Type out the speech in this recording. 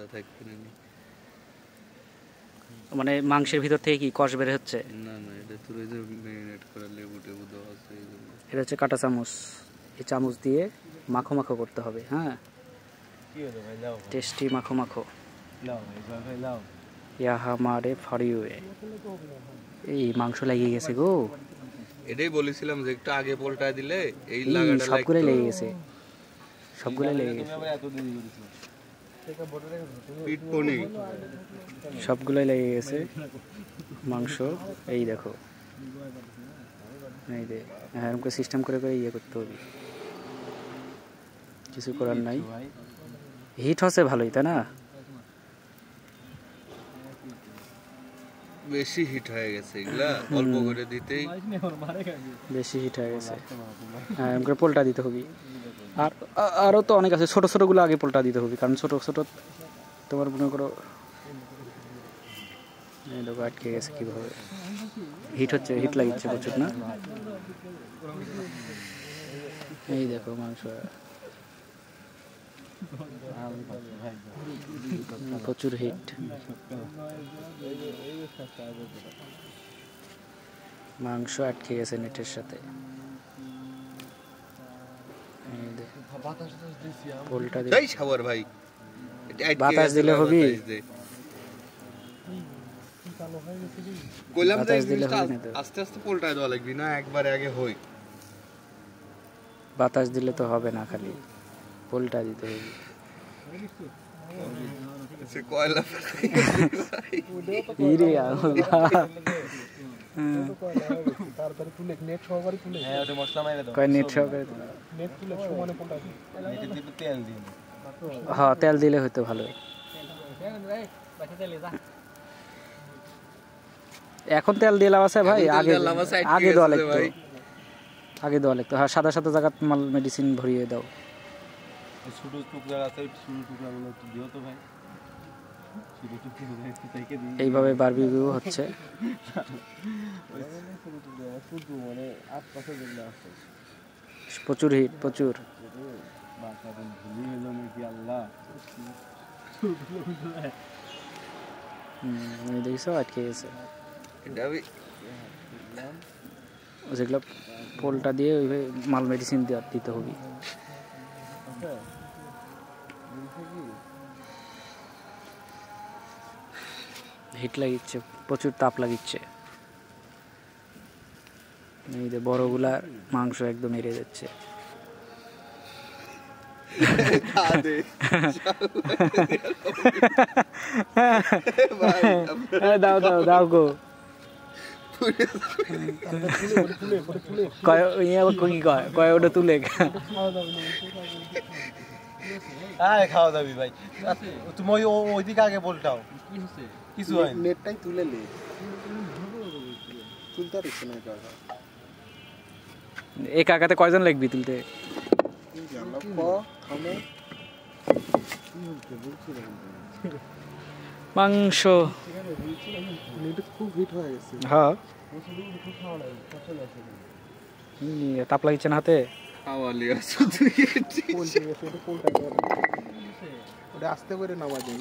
আলাদা থাকবে না। মানে মাংসের ভিতর থেকে কি কষ বের হচ্ছে? না না, এটা তোর এই যে ম্যারিনেট করা লেবু টেবু দেওয়া আছে এই জন্য। এটা হচ্ছে কাঁটা চামচ, এই চামচ দিয়ে মাখো মাখো করতে হবে। হ্যাঁ, টেস্টি মাখো মাখো। ইয়া হামারে ফাড়িয়ে এই মাংস লাগিয়ে গেছে গো। এটাই বলেছিলাম যে একটু আগে পোলটায় দিলে এই লাগাটা সবগুলোই লেগে গেছে, সবগুলোই লেগে গেছে, সবগুলোই লেগে গেছে মাংস। এই দেখো, এই দে, হ্যাঁ এরকম সিস্টেম করে করে ইয়ে করতে হবে, কিছু করার নাই। হিট হচ্ছে ভালোই, তাই না? বেশি হিট হয়ে গেছে, এগুলা অল্প করে দিতেই বেশি হিট হয়ে গেছে। হ্যাঁ এরকম করে পোলটা দিতে হবে। আর আরও তো অনেক আছে, ছোটো ছোটোগুলো আগে পোলটা দিতে হবে, কারণ ছোটো ছোটো তোমার মনে করো এই দেখো আটকে গেছে কীভাবে। হিট হচ্ছে, হিট লাগিচ্ছে প্রচুর না? এই দেখো মাংস প্রচুর হিট। মাংস আটকে গেছে নেটের সাথে। বাতাস দিলে হবে, আস্তে আস্তে পোলটায় দেওয়া লাগবে না, একবারে আগে হই। বাতাস দিলে তো হবে না, খালি পোলটা দিতে হবে। কয়লা হ্যাঁ তেল দিলে হয়তো ভালো। এখন তেল দিলাম আছে ভাই, আগে আগে দেওয়া লাগতো, আগে দেওয়া লাগতো। হ্যাঁ সাদা সাদা জায়গা মাল মেডিসিন ভরিয়ে দাও। এইভাবে বারবিকিউ হচ্ছে। প্রচুর হিট, প্রচুর। দেখছো আটকে গেছে যেগুলো পোলটা দিয়ে ওইভাবে মাল মেডিসিন দিতে হবে। হিট লাগিচ্ছে, প্রচুর তাপ লাগিচ্ছে। এই যে বড়গুলা মাংস একদম এড়ে যাচ্ছে। দাও দাও দাও গো। কয় ওটা তুলে খাওয়া যাবি ভাই, তুমি ওইদিকে আগে বলটাও কিছু হয় নেটটাই তুলে নে, তুলতে পারছি না। এই কাকাতে কয়জন লাগবি তুলতে? মাংস খুব হিট হয়ে গেছে। হ্যাঁ তাপ লাগছে না হাতে। আস্তে করে নামা যায়।